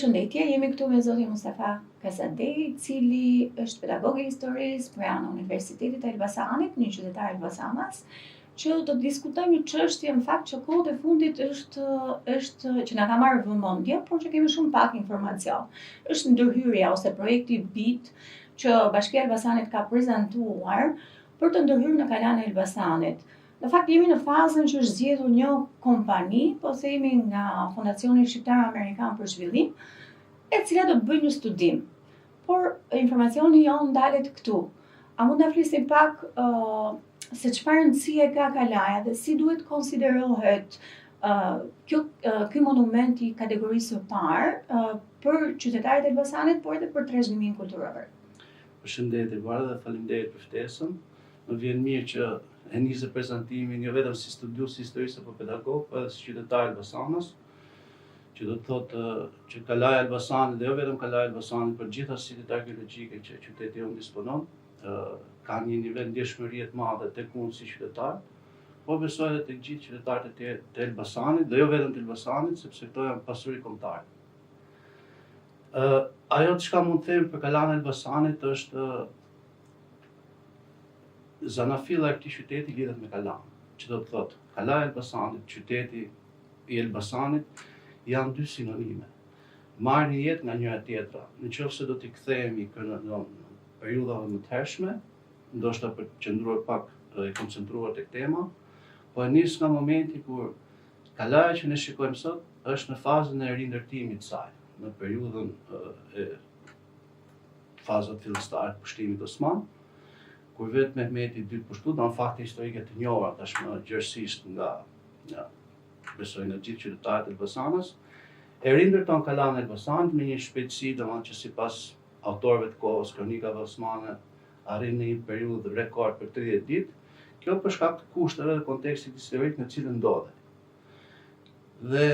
Përshëndetje, jemi këtu me zotin Mustafa Kasadej, i cili është pedagog i historisë pranë Universitetit të Elbasanit, një qytetar Elbasanas, që do të diskutojmë një çështje në fakt që kohët e fundit është që na ka marrë vëmendje, por që kemi shumë pak informacion. Është ndërhyrja ose projekti BIT që Bashkia e Elbasanit ka prezantuar për të ndërhyrë në kalan e Elbasanit. Në fakt jemi në fazën që është zgjedhur një kompani, po themi nga Fondacioni Shqiptar Amerikan për Zhvillim, e cila do të bëjë një studim. Por informacioni jonë ndalet këtu. A mund ta flisim pak se çfarë rëndësie ka kalaja dhe si duhet konsiderohet ky monument i kategorisë së parë për qytetarët e Elbasanit, por edhe për trashëgiminë kulturore. Përshëndetje Bardha dhe faleminderit për ftesën. Më vjen mirë që e nisë prezantimin jo vetëm si studius historisë apo pedagog, por edhe si qytetar Elbasanas, që do të thotë që kalaja e Elbasanit dhe jo vetëm kalaja e Elbasanit, por gjitha sitjet arkeologjike që qyteti jonë disponon, kanë një nivel ndjeshmërie të madhe tek unë si qytetar, por besoj edhe tek gjithë qytetarët e tjerë të Elbasanit dhe jo vetëm të Elbasanit, sepse këto janë pasuri kombëtare. Ajo çka mund të them për kalanë e Elbasanit është zanafilla e këtij qyteti lidhet me kalanë, që do të thotë kalaja e Elbasanit, qyteti i Elbasanit janë dy sinonime. Marrin jetë nga njëra tjetra. Nëse do t'i kthehemi në periudhave më të hershme, ndoshta për të qëndruar pak e koncentruar tek tema, po e nis nga momenti kur kalaja që ne shikojmë sot është në fazën e rindërtimit të saj, në periudhën e fazat fillestare të pushtimit osman, kur vetë Mehmeti II pushtu, në fakte historike të njohura tashmë gjërësisht nga besoj në gjithë qytetarët e Elbasanës, e rindërton kalanë e Elbasanit me një shpejtësi domethënë që sipas autorëve të kohës, kronikave osmane, arrin në një periudhë rekord për 30 ditë, kjo për shkak të kushteve dhe kontekstit historik në cilën ndodhet. Dhe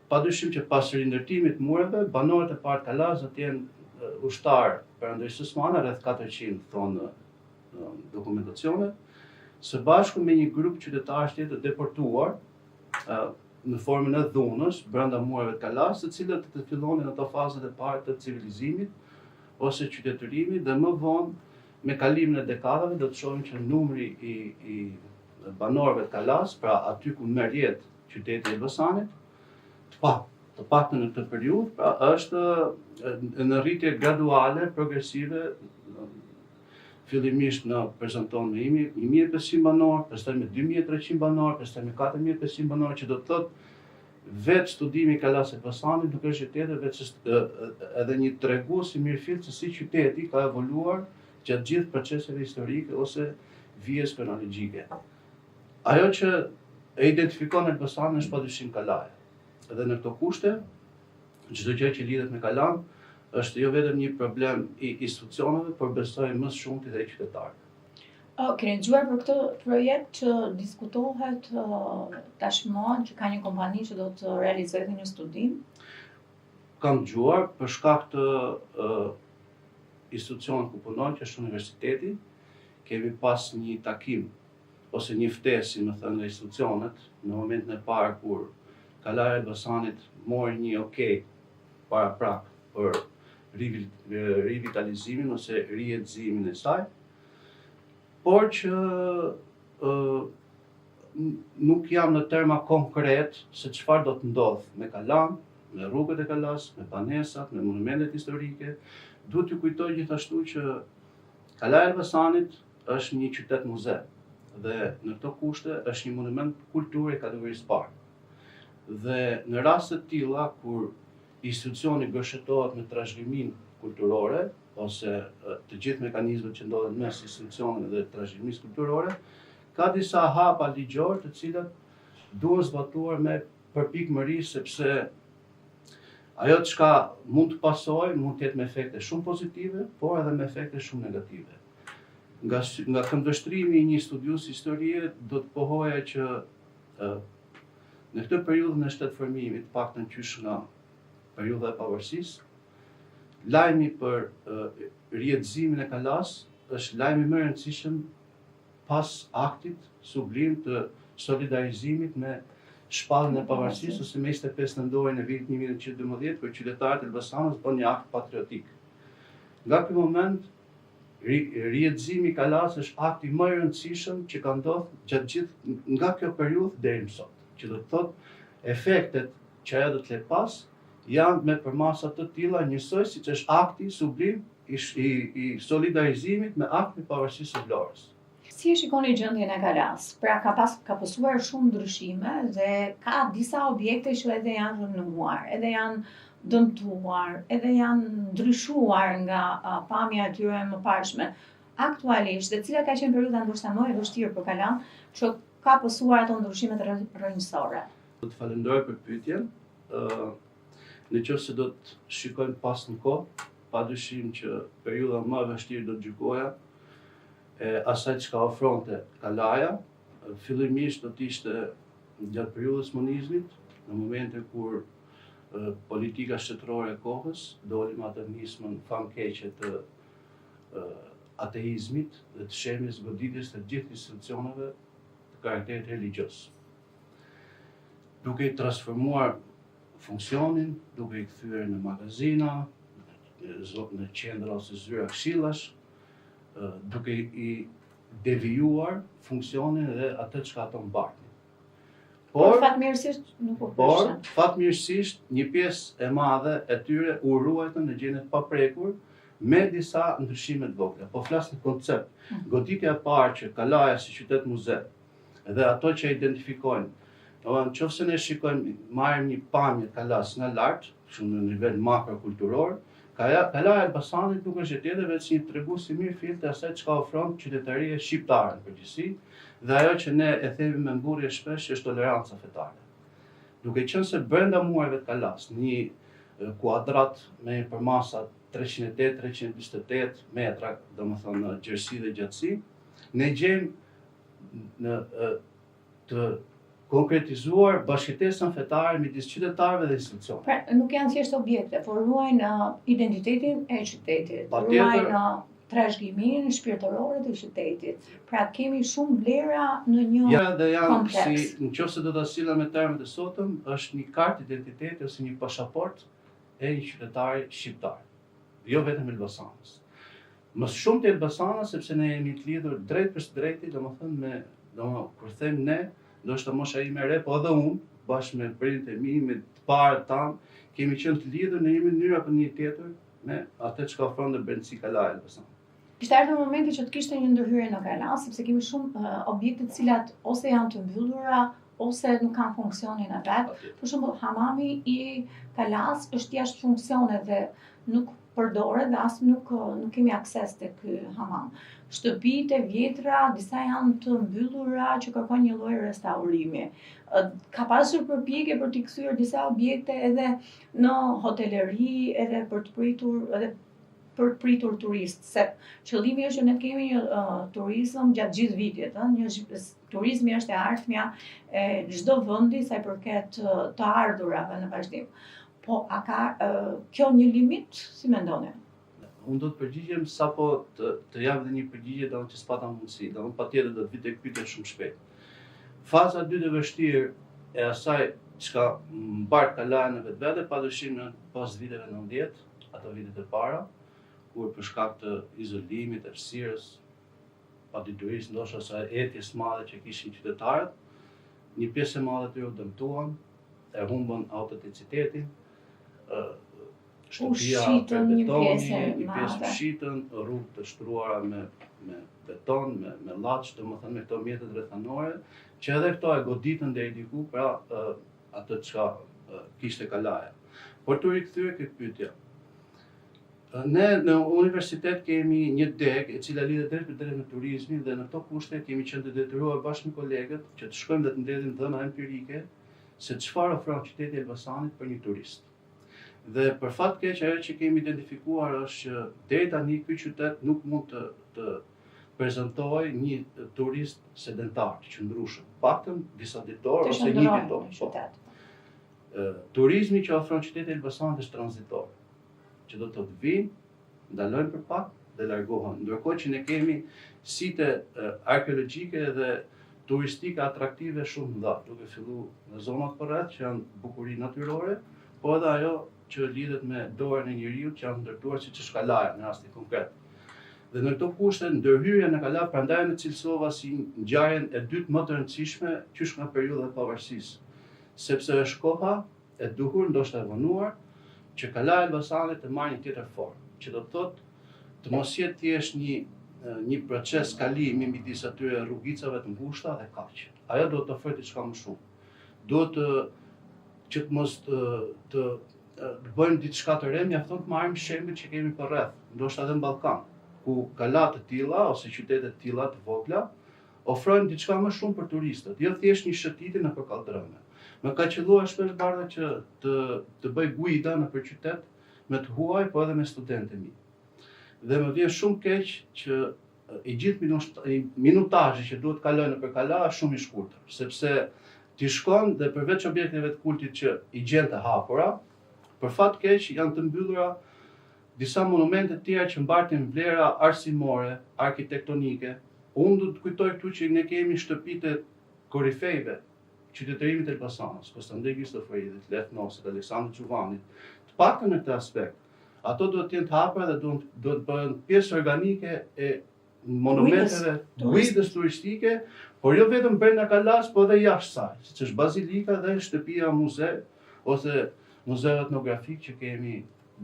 padyshim që pas rindërtimit të mureve, banorët e parë të kalas do të jenë ushtarë perandërisë osmane, rreth 400 thonë dokumentacione, së bashku me një grup qytetarësh tjetër deportuar në formën e dhunës brenda mureve të kalas, të cilët të fillonin ato fazat e parë të civilizimit ose qytetërimit dhe më vonë me kalimin e dekadave do të shohim që numri i banorëve të kalas, pra aty ku merr jetë qyteti i Elbasanit, të paktën në këtë periudhë, pra është në rritje graduale, progresive, fillimisht në prezanton me 1500 banor, pastaj me 2300 banor, pastaj me 4500 banor, që do të thotë vetë studimi i kalas së Elbasanit nuk është tjetër veç edhe një tregues i mirëfill se si qyteti ka evoluar gjatë gjithë proceseve historike ose vijes kronologjike. Ajo që e identifikon Elbasanin është padyshim kalaja. Dhe në këto kushte, çdo gjë që lidhet me kalan është jo vetëm një problem i institucioneve, por besoj më shumë dhe i qytetarëve. Keni dëgjuar për këtë projekt që diskutohet tashmë që ka një kompani që do të realizojë një studim? Kam dëgjuar për shkak të institucionit ku punoj, që është universiteti, kemi pas një takim ose një ftesë, si më thënë, nga institucionet në momentin e parë kur kalaja e Elbasanit mori një okay para prap për rivitalizimin ose rijetëzimin e saj, por që nuk jam në terma konkret se çfarë do të ndodh me kalan, me rrugët e kalas, me banesat, me monumentet historike. Duhet t'ju kujtoj gjithashtu që kalaja e Elbasanit është një qytet muze dhe në këto kushte është një monument kulture kategorisë parë. Dhe në raste të tilla kur institucioni gërshetohet me trashëgiminë kulturore ose të gjithë mekanizmet që ndodhen mes institucioneve dhe trashëgimisë kulturore, ka disa hapa ligjore të cilat duhen zbatuar me përpikmëri, sepse ajo çka mund të pasojë mund të jetë me efekte shumë pozitive, por edhe me efekte shumë negative. Nga këndvështrimi i një studiusi historie do të pohoja që në këtë periudhë në shtetëformimit, paktën qysh nga periudha e pavarësisë, lajmi për rijetëzimin e kalas është lajmi më i rëndësishëm pas aktit sublim të solidarizimit me shpalljen e pavarësisë ose me 25 nëntorin e vitit 1912 kur qytetarët e Elbasanës bën një akt patriotik. Nga ky moment rihetëzimi i Kalas është akti më i rëndësishëm që ka ndodhur gjatë gjithë nga kjo periudhë deri më sot. Që do të thotë efektet që ajo do të lë pas janë me përmasa të tilla njësoj siç është akti sublim i solidarizimit me aktin e pavarësisë së Vlorës. Si e shikoni gjendjen e Kalas? Pra ka pasur shumë ndryshime dhe ka disa objekte që edhe janë rënuar, edhe janë dëmtuar, edhe janë ndryshuar nga pamja e tyre më parshme. Aktualisht, dhe cila ka qenë periudha ndoshta më e vështirë për Kalan, që ka pasur ato ndryshimet rrënjësore? Do të falenderoj për pyetjen. Në qoftë se do të shikojmë pas në kohë, padyshim që periudha më e vështirë do të gjykoja e asaj çka ofronte Kalaja. Fillimisht do të ishte gjatë periudhës monizmit, në momente kur politika shtetërore e kohës doli me atë nismën famkeqe të ateizmit dhe të shemjes goditjes të gjithë institucioneve të karakterit religjioz. Duke i transformuar funksionin, duke i kthyer në magazina, në qendra ose zyra këshillash, duke i devijuar funksionin dhe atë çka ato mbartin. Por fatmirësisht nuk u Por fatmirësisht një pjesë e madhe e tyre u ruajtën në gjendje të paprekur me disa ndryshime të vogla. Po flas në koncept. Goditja e parë që Kalaja si qytet muze dhe ato që identifikojnë. Nëse ne shikojmë, marrim një pamje Kalas nga lart, shumë në nivel makrokulturor, Kalaja e Elbasanit nuk është tjetër veç një tregues i mirë fill të asaj çka ofron qytetaria shqiptare në përgjithësi, dhe ajo që ne e themi me mburrje shpesh është toleranca fetare. Duke qenë se brenda muajve të Kalas, një kuadrat me përmasa 308-328 metra, domethënë gjerësi dhe gjatësi, ne gjejmë të konkretizuar bashkëtesën fetare midis qytetarëve dhe institucioneve. Pra, nuk janë thjesht objekte, por ruajnë identitetin e qytetit, ruajnë trashëgiminë shpirtërore të qytetit. Pra kemi shumë vlera në një kompleks. Si, nëse do ta sillem me termet e sotëm, është një kartë identiteti ose një pasaport e një qytetari shqiptar, jo vetëm Elbasanës. Më shumë të Elbasanës, sepse ne jemi të lidhur drejt për drejti, domethënë kur them ne, ndoshta mosha ime e re, po edhe unë, bashkë me prindërit e mi, me të parët tanë, kemi qenë të lidhur në një mënyrë apo një tjetër me atë çka ofron në brendësi Kalaja e Elbasanit. Kishte ardhur momenti që të kishte një ndërhyrje në Kalas, sepse kemi shumë objekte të cilat ose janë të mbyllura, ose nuk kanë funksionin e vet. Për shembull, hamami i Kalas është jashtë funksionit dhe nuk përdoret dhe as nuk kemi akses te ky hamam. Shtëpitë e vjetra, disa janë të mbyllura që kërkojnë një lloj restaurimi. Ka pasur përpjekje për t'i kthyer disa objekte edhe në hoteleri, edhe për të pritur turistë, se qëllimi është që ne kemi një turizëm gjatë gjithë vitit, turizmi është e ardhmja e çdo vendi sa i përket të ardhurave në vazhdim. Po a ka kjo një limit, si mendoni? Unë do të përgjigjem sapo të jap edhe një përgjigje domethënë që s'pata mundësi, domethënë patjetër do të vi tek pyetja shumë shpejt. Faza e dytë e vështirë e asaj çka mbart Kalaja në vetvete, padyshim në pas viteve 90, ato vitet e para, kur për shkak të izolimit, errësirës, paditurisë, ndoshta sa etjes së madhe që kishin qytetarët, një pjesë e madhe të tyre u dëmtuan, e humbën autenticitetin, shtëpia për betoni, një pjesë ushqitën, rrugë të shtruara me beton, me llaç, domethënë me këto mjetet rrethanore, që edhe këto e goditën deri diku, pra atë çka kishte Kalaja. Por të rikthyer këtë pyetje. Ne në universitet kemi një degë e cila lidhet drejt për drejt me turizmin dhe në këto kushte kemi qenë të detyruar bashkë me kolegët që të shkojmë dhe të mbledhim dhëna empirike se çfarë ofron qyteti i Elbasanit për një turist. Dhe për fat keq ajo që kemi identifikuar është që deri tani ky qytet nuk mund të prezantojë një turist sedentar të qëndrueshëm, paktën disa ditor ose një ditor. Turizmi që ofron qyteti i Elbasanit është tranzitor, që do të vinë, ndalojnë për pak dhe largohen. Ndërkohë që ne kemi site arkeologjike dhe turistike atraktive shumë mëdha, duke filluar në zonat përreth që janë bukuri natyrore, po edhe ajo që lidhet me dorën e njeriut që janë ndërtuar siç është kalaja në rastin konkret. Dhe në këto kushte ndërhyrja në kala prandaj në cilësova si ngjarjen e dytë më të rëndësishme qysh nga periudha e pavarësisë, sepse është koha e duhur, ndoshta e vonuar, që kalaja e Elbasanit të marrë një tjetër formë, që do të thotë të mos jetë thjesht një proces kalimi midis atyre rrugicave të ngushta dhe kaq. Ajo do të ofrojë diçka më shumë. Duhet që të mos të bëjmë diçka të re, mjafton të marrim shembujt që kemi përreth, ndoshta edhe në Ballkan, ku kala të tilla ose qytete të tilla të vogla ofrojnë diçka më shumë për turistët, jo thjesht një shëtitje nëpër kaldrëme. Më ka qelluar shpesh bardha që të bëj guida nëpër qytet me të huaj, po edhe me studentë e mi. Dhe më vjen shumë keq që i gjithë minutazhi që duhet kalojnë nëpër kala është shumë i shkurtër, sepse ti shkon dhe përveç objekteve të kultit që i gjen të hapura, për fat keq janë të mbyllura disa monumente të tjera që mbartin vlera arsimore, arkitektonike. Unë do të kujtoj këtu që ne kemi shtëpitë korifejve qytetërimit të Elbasanit, Konstantin Kristoforidit, Lev Nosit, Aleksandrit Xhuvanit, të paktën në këtë aspekt. Ato duhet të jenë të hapura dhe duhet të bëhen pjesë organike e monumenteve guidës turistike, por jo vetëm brenda kalas, po edhe jashtë saj, siç është bazilika dhe shtëpia muze ose muzeu etnografik që kemi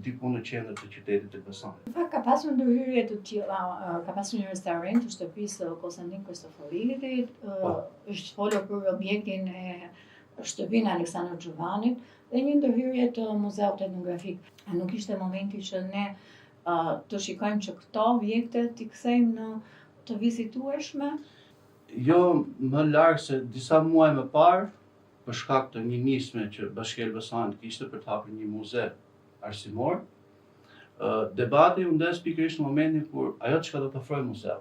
diku në qendër të qytetit të Elbasanit. Në fakt ka pasur ndërhyrje të tilla, ka pasur një restorant të shtëpisë Konstantin Kristoforidit, është folur për objektin e shtëpinë e Aleksandrit Xhuvanit dhe një ndërhyrje të muzeut etnografik. A nuk ishte momenti që ne të shikojmë që këto objekte t'i kthejmë në të vizitueshme? Jo më larg se disa muaj më parë, për shkak të një nisme që Bashkia e Elbasanit kishte për të hapur një muze arsimor, debati u ndes pikërisht në momentin kur ajo çka do të ofrojë muzeu.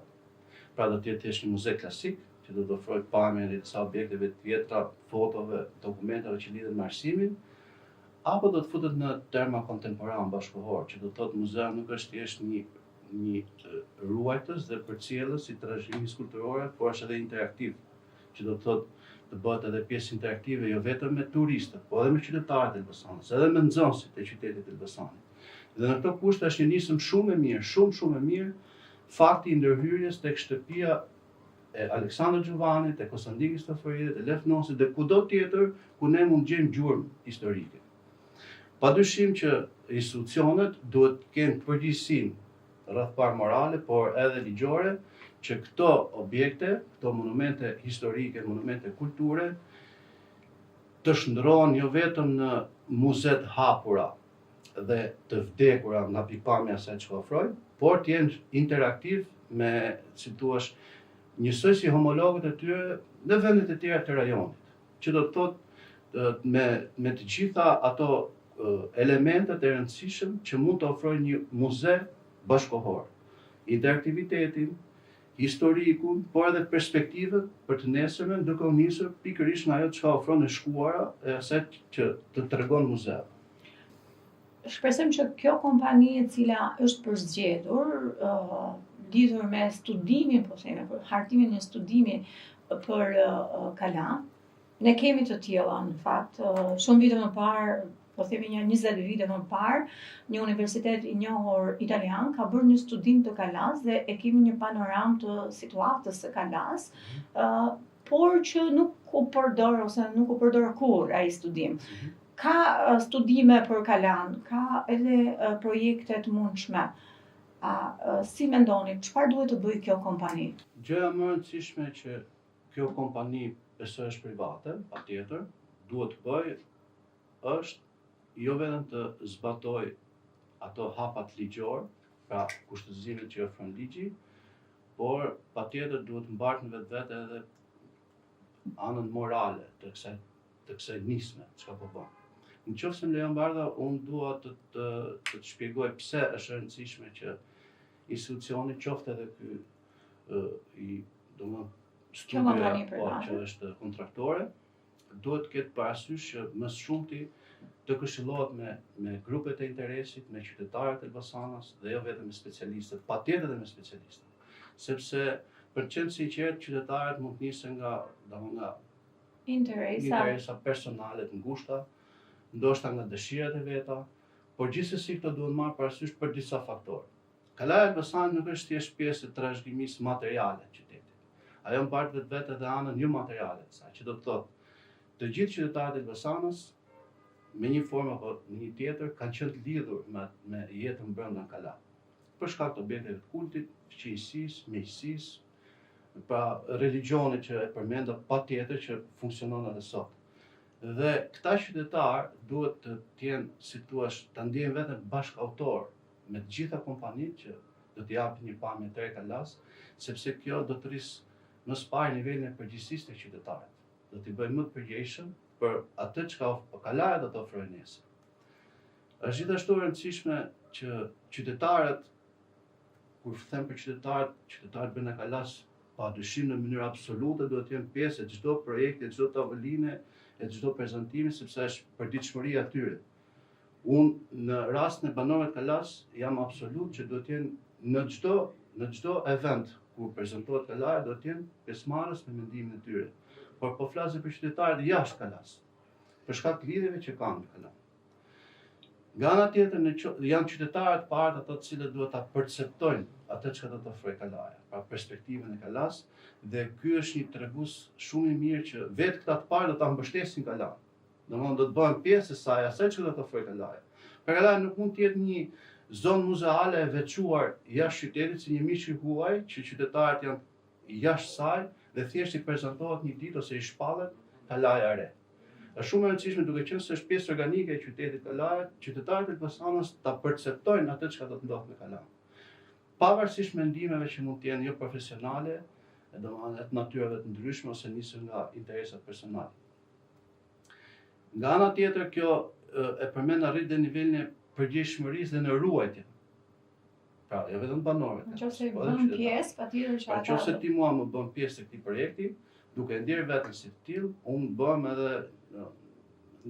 Pra do të jetë thjesht një muze klasik, që do të ofrojë pamjen e disa objekteve të vjetra, fotove, dokumentave që lidhen me arsimin, apo do të futet në terma kontemporan bashkëkohor, që do të thotë muzeu nuk është thjesht një ruajtës dhe përcjellës si trashëgimis kulturore, por është edhe interaktiv, që do të thotë të bëhet edhe pjesë interaktive jo vetëm me turistët, po edhe me qytetarët e Elbasanit, edhe me nxënësit e qytetit të Elbasanit. Dhe në këto kushte është një nisëm shumë e mirë, shumë e mirë, fakti i ndërhyrjes tek shtëpia e Aleksandrit Xhuvanit, e Konstantin Kristoforidit, e Lev Nosit dhe kudo tjetër ku ne mund gjejmë gjurmë historike. Padyshim që institucionet duhet të kenë përgjegjësinë rreth parë morale, por edhe ligjore, që këto objekte, këto monumente historike, monumente kulture, të shndrohen jo vetëm në muzet hapura dhe të vdekura nga pikpamja e asaj që ofrojnë, por të jenë interaktiv me, si thua, njësoj si homologët e tyre në vendet e tjera të rajonit, që do të thotë me të gjitha ato elementet e rëndësishëm që mund të ofrojë një muze bashkëkohor. Interaktivitetin, historikun, por edhe perspektivët për të nesërmen, duke u nisur pikërisht nga ajo çka ofron e shkuara e asaj që të tregon muzeu. Shpresojmë që kjo kompani e cila është përzgjedhur lidhur me studimin, po themi, për hartimin e studimit për Kala. Ne kemi të tilla në fakt, shumë vite më parë, po themi një 20 vite më parë, një universitet i njohur italian ka bërë një studim të Kalas dhe e kemi një panoramë të situatës së Kalas, por që nuk u përdor kur ai studim. Ka studime për Kalan, ka edhe projekte të mundshme. Si mendoni, çfarë duhet të bëjë kjo kompani? Gjëja më e rëndësishme që kjo kompani besoj është private, patjetër, duhet të bëjë është jo vetëm të zbatoj ato hapat ligjor, pra kushtëzimet që ofron ligji, por patjetër duhet të mbartë në vetvete edhe anën morale të kësaj nisme, çka po bën. Nëse më lejon Bardha, unë dua të shpjegoj pse është e rëndësishme që institucioni qoftë edhe ky studia që është kontraktore, duhet të ketë parasysh që më së shumti të këshillohet me grupet e interesit, me qytetarët e Elbasanit dhe jo vetëm me specialistët, patjetër edhe me specialistët. Sepse për të qenë sinqert, qytetarët mund të nisen nga interesa personale të ngushta, ndoshta nga dëshirat e veta, por gjithsesi këto duhet marrë parasysh për disa faktorë. Kalaja e Elbasanit nuk është thjesht pjesë e trashëgimisë materiale të qytetit. Ajo mbart vetë edhe anën jo materiale të saj, që do të thotë të gjithë qytetarët e Elbasanës me një formë apo një tjetër kanë qenë të lidhur me jetën brenda Kala. Për shkak të objekteve të kultit, fqinjësisë, miqësisë, pra religionit që e përmenda patjetër që funksionon edhe sot. Dhe këta qytetarë duhet të jenë, si thua, ta ndjejnë veten bashkëautor me të gjitha kompanitë që do të japin një pamje të re Kalas, sepse kjo do të rrisë më së pari nivelin e përgjegjësisë të qytetarit. Do t'i bëjmë më të përgjegjshëm për atë çka Kalaja do të ofrojë nesër. Është gjithashtu e rëndësishme që qytetarët, kur them për qytetarët brenda Kalas, padyshim në mënyrë absolute duhet të jenë pjesë e çdo projekti, e çdo tavoline, e çdo prezantimi, sepse është përditshmëria e tyre. Unë në rastin e banorëve të Kalas jam absolut që duhet të jenë në çdo event kur prezantohet Kalaja do të jenë pjesëmarrës me mendimin e tyre. Por po flasim për qytetarët jashtë Kalas, për shkak të lidhjeve që kanë me Kalan. Nga ana tjetër janë qytetarët parë ato të cilët duhet ta perceptojnë atë çka do të ofrojë Kalaja, pra perspektivën e Kalas, dhe ky është një tregues shumë i mirë që vetë këta të parë do ta mbështesin Kalan. Domthonë do të bëhen pjesë e saj asaj që do të ofrojë Kalaja. Për Kalaja nuk mund të jetë një zonë muzeale e veçuar jashtë qytetit si një miq i huaj që qytetarët janë jashtë saj dhe thjesht i prezantohet një ditë ose i shpallet Kalaja e re. Është shumë e rëndësishme duke qenë se është pjesë organike e qytetit Kalaja, qytetarët e Elbasanës ta perceptojnë atë çka do të ndodhë me Kalaja. Pavarësisht mendimeve që mund të jenë jo profesionale, domethënë të natyrave të ndryshme ose nisur nga interesat personale. Nga ana tjetër kjo e përmend arritje nivelin e përgjegjshmërisë dhe në ruajtje. Pra, jo vetëm banorëve. Nëse bën pjesë, patjetër që ata. Nëse ti mua më bën pjesë të këtij projekti, duke ndjerë veten si të tillë, unë bëhem edhe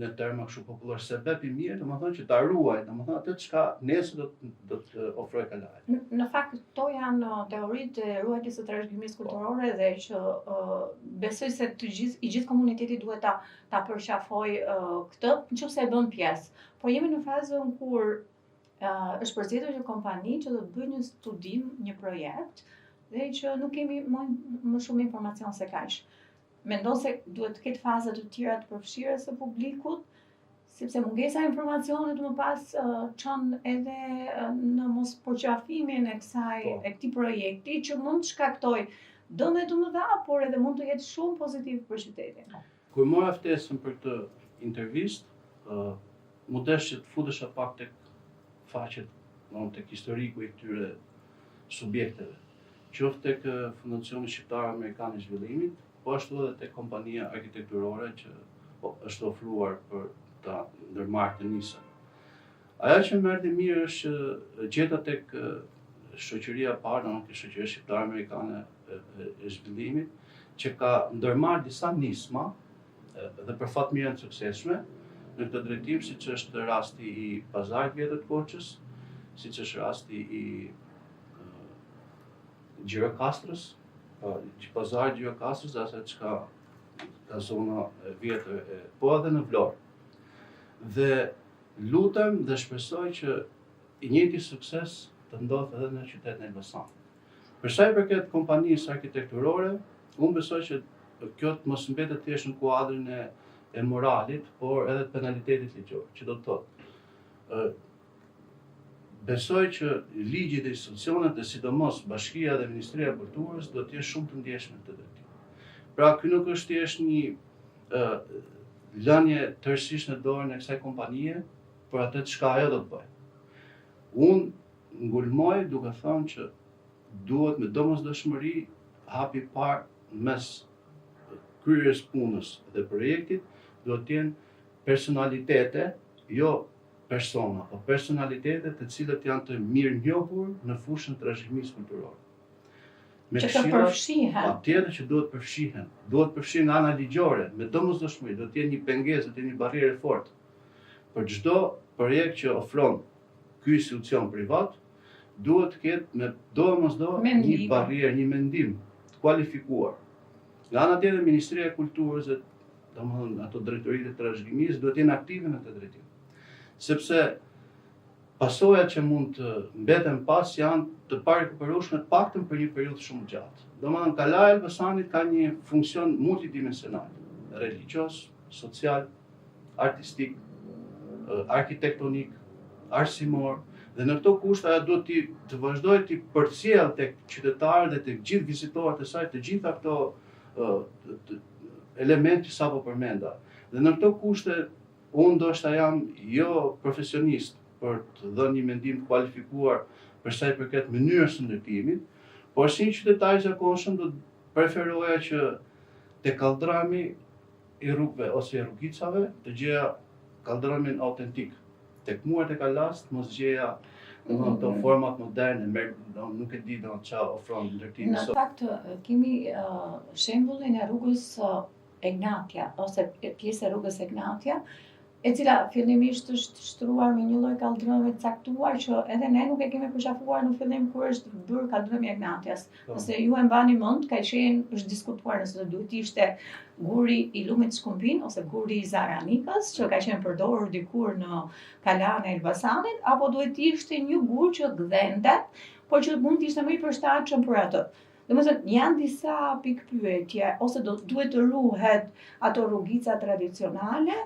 në terma kështu popullor sebeb i mirë, domethënë që ta ruaj, domethënë atë çka nesër do të ofrojë Kalaja. Në fakt këto janë teoritë e ruajtjes së trashëgimisë kulturore dhe që besoj se i gjithë komuniteti duhet ta përqafojë këtë, nëse e bën pjesë. Por jemi në fazën kur është përzgjedhur një kompani që do të bëjë një studim, një projekt, dhe që nuk kemi më shumë informacion se kaq. Mendon se duhet të ketë faza të tjera të përfshirjes së publikut, sepse mungesa e informacionit më pas çon edhe në mos përqafimin e këtij projekti që mund të shkaktoj dëme të mëdha, por edhe mund të jetë shumë pozitiv për qytetin. Kur mora ftesën për këtë intervistë, mu desh që të futesha pak tek faqet, tek historiku i këtyre subjekteve, qoftë tek Fundacioni Shqiptar Amerikan i Zhvillimit, po ashtu edhe tek kompania arkitekturore që është ofruar për ta ndërmarrë të nisën. Ajo që më erdhi mirë është që gjeta tek shoqëria e parë, domethënë shoqëria shqiptare amerikane e zhvillimit, që ka ndërmarrë disa nisma dhe për fat mirë të suksesshme në këtë drejtim, siç është rasti i Pazarit Vjetër të Korçës, siç është rasti i Gjirokastrës, Pazari Gjirokastrës, dhe asaj çka ka zona e vjetër, po edhe në Vlorë. Dhe lutem dhe shpresoj që i njëjti sukses të ndodhë edhe në qytetin e Elbasanit. Për sa i përket kompanisë arkitekturore, unë besoj që kjo të mos mbetet thjesht në kuadrin e moralit, por edhe të penalitetit ligjor, që do të thotë besoj që ligji dhe institucionet dhe sidomos Bashkia dhe Ministria e Kulturës do të jenë shumë të ndjeshme në këtë drejtim. Pra, ky nuk është thjesht një lënie tërësisht në dorën e kësaj kompanie për atë çka ajo do të bëjë. Unë ngulmoj duke thënë që duhet me domosdoshmëri hapi i parë mes kryerjes punës dhe projektit duhet të jenë personalitete, jo persona, po personalitetet të cilët janë të mirë njohur në fushën trashëgimisë kulturore. Që të përfshihen. Patjetër që duhet përfshihen. Duhet përfshihen nga ana ligjore, me domosdoshmëri, do të jenë një pengesë, do të jenë një barrierë fortë. Për çdo projekt që ofron ky institucion privat, duhet të ketë me domosdoshmëri një barrierë, një mendim kualifikuar. Nga ana tjetër Ministria e Kulturës dhe domethënë ato drejtoritë e trashëgimisë duhet të jenë aktive në këtë drejtim. Sepse pasojat që mund të mbeten pas janë të parekuperueshme të paktën për një periudhë shumë gjatë. Domethënë Kalaja e Elbasanit ka një funksion multidimensional, religjioz, social, artistik, arkitektonik, arsimor, dhe në këto kushte ajo duhet të vazhdojë të përcjell tek qytetarët dhe tek gjithë vizitorët e saj të gjitha këto elemente që sapo përmenda. Dhe në këto kushte unë ndoshta jam jo profesionist për të dhënë një mendim të kualifikuar për sa i përket mënyrës së ndërtimit, por si një qytetar i zakonshëm do të preferoja që te kaldrami i rrugëve ose i rrugicave të gjeja kaldramin autentik. Tek muret e Kalas mos gjeja ato format moderne, nuk e di çfarë ofron ndërtimi Në sot. fakt, kemi shembullin e rrugës Egnatia, ose pjesë e rrugës Egnatia, e cila fillimisht është shtruar me një lloj kaldrëmi të caktuar që edhe ne nuk e kemi përqafuar në fillim kur është bërë kaldrëmi Egnatias. Nëse ju e mbani mend, ka qenë është diskutuar nëse do duhet ishte guri i lumit Shkumbin ose guri i Zaranikës, që ka qenë përdorur dikur në Kalan e Elbasanit, apo duhet ishte një gur që gdhendet, por që mund të ishte më i përshtatshëm për atë. Domethënë janë disa pikpyetje, ose duhet të ruhet ato rrugica tradicionale,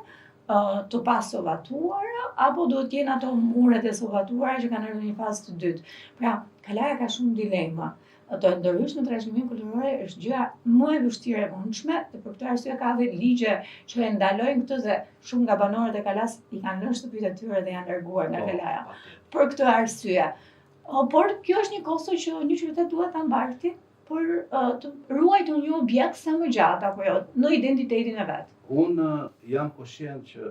të pasovatuara, apo duhet të jenë ato muret e sovatuara që kanë ardhur në një fazë të dytë. Pra, Kalaja ka shumë dilema. Të ndërhysh në trashëgiminë kulturore është gjëja më e vështirë e mundshme, dhe për këtë arsye ka dhe ligje që e ndalojnë këtë dhe shumë nga banorët e Kalas i kanë lënë shtëpitë e tyre dhe janë larguar nga Kalaja. Për këtë arsye. Por kjo është një kosto që një qytet duhet ta mbarti për të ruajtur një objekt sa më gjatë apo jo, në identitetin e vet. Unë jam koshient që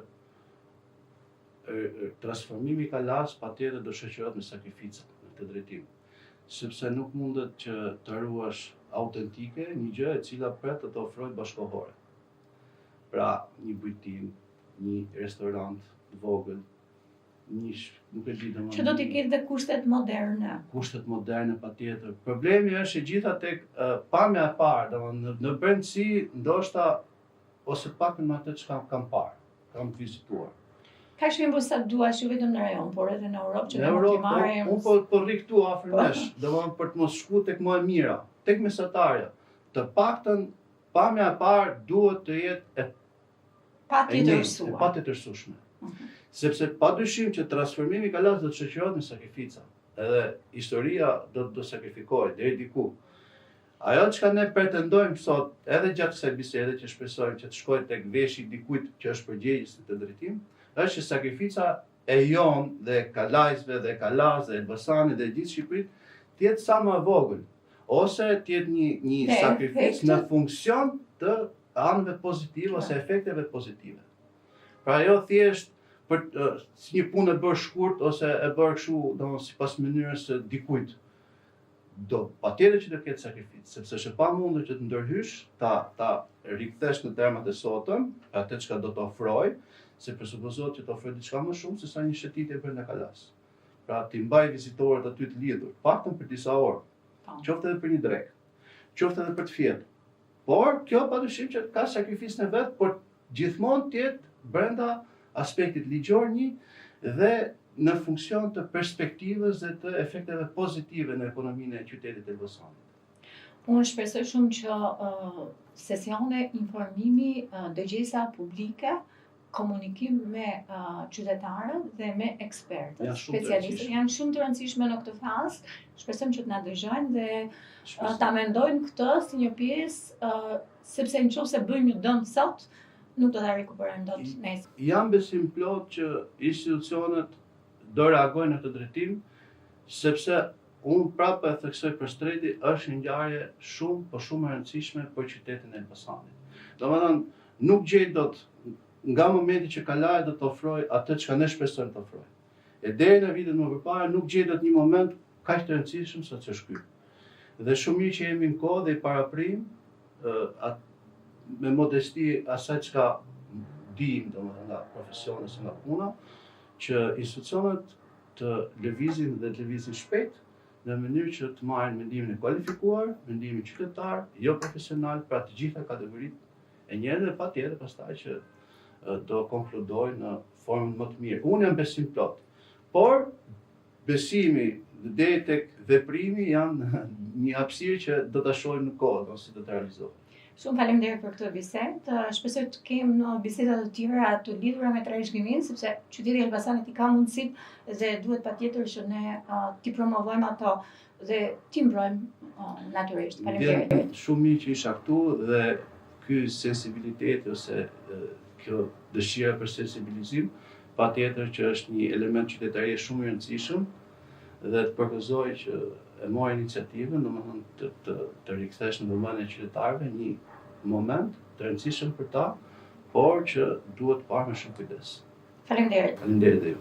transformimi i Kalas patjetër do shoqërohet me sakrifica në këtë drejtim. Sepse nuk mundet që të ruash autentike një gjë e cila pret të ofrojë bashkohore. Pra, një bujtim, një restorant të vogël, nuk e di domosdoshmë. Që do t'i ketë dhe kushtet moderne. Kushtet moderne patjetër. Problemi është e gjitha tek pamja e parë, domethënë në brendësi ndoshta ose pak në atë që kam parë, kam vizituar. Ka shembull sa duash jo vetëm në rajon, por edhe në Europë që në Europë, unë po rri këtu afër nesh, domethënë për të mos shku tek më e mira, tek mesatarja. Të paktën pamja e parë duhet të jetë patjetërsueshme. Sepse padyshim që transformimi i Kalas do të shoqërohet me sakrifica. Edhe historia do të sakrifikohet deri diku. Ajo që ne pretendojmë sot, edhe gjatë kësaj bisede që shpresojmë që të shkojë tek veshi dikujt që është përgjegjës në këtë drejtim, është që sakrifica e jon dhe Kalajsve dhe Kalas dhe Elbasanit dhe gjithë Shqipërisë të jetë sa më e vogël, ose të jetë një sakrificë në funksion të anëve pozitive ose efekteve pozitive. Pra jo thjesht për si një punë e bërë shkurt ose e bërë kështu domosdoshmë sipas mënyrës së dikujt. Patjetër që do ketë sakrificë, sepse është e pamundur që të ndërhysh ta rikthesh në termat e sotëm atë çka do të ofrojë, se presupozohet që të ofrojë diçka më shumë se sa një shëtitje brenda Kalas. Pra ti mbaj vizitorët aty të lidhur, paktën për disa orë, qoftë edhe për një drek, qoftë edhe për të fjetur. Por kjo padyshim që ka sakrificën e vet, por gjithmonë të jetë brenda aspektit ligjor dhe në funksion të perspektivës dhe të efekteve pozitive në ekonominë e qytetit e Elbasanit. Unë shpresoj shumë që sesione informimi, dëgjesa publike, komunikim me qytetarët dhe me ekspertët, specialistët janë shumë të rëndësishme në këtë fazë. Shpresojmë që të na dëgjojnë dhe ta mendojnë këtë si një pjesë, sepse nëse bëjmë një dëm sot, nuk do ta rikuperojmë dot nesër. Jam besim plot që institucionet do reagojnë në këtë drejtim, sepse unë prapë e theksoj përstreti, është një ngjarje shumë e rëndësishme për qytetin e Elbasanit. Domethënë, nuk gjej dot nga momenti që Kalaja do të ofrojë atë që ne shpresojmë të ofrojë. E deri në vitet më përpara nuk gjej dot një moment kaq të rëndësishëm sa që është ky. Dhe shumë mirë që jemi në kohë dhe i paraprim me modesti asaj çka dim domethënë nga profesioni nga puna, që institucionet të lëvizin dhe të lëvizin shpejt në mënyrë që të marrin mendimin e kualifikuar, mendimin qytetar, jo profesional, pra të gjitha kategoritë e njerëzve, dhe patjetër pastaj që do konkludojnë në formën më të mirë. Unë jam besim plot, por besimi deri tek veprimi janë një hapësirë që do ta shohim në kohë, ose do të realizohet. Shumë faleminderit për këtë bisedë. Shpresoj të kemë në biseda të tjera të lidhura me trashëgiminë, sepse qyteti i Elbasanit i ka mundësitë dhe duhet patjetër që ne t'i promovojmë ato dhe t'i mbrojmë natyrisht. Faleminderit. Vjen shumë mirë që isha këtu dhe ky sensibilitet ose kjo dëshira për sensibilizim, patjetër që është një element qytetarie shumë i rëndësishëm dhe të përgëzoj që e mori iniciativën, domethënë të rikthesh në vëmendjen e qytetarëve një moment të rëndësishëm për ta, por që duhet parë me shumë kujdes. Faleminderit. Faleminderit dhe ju.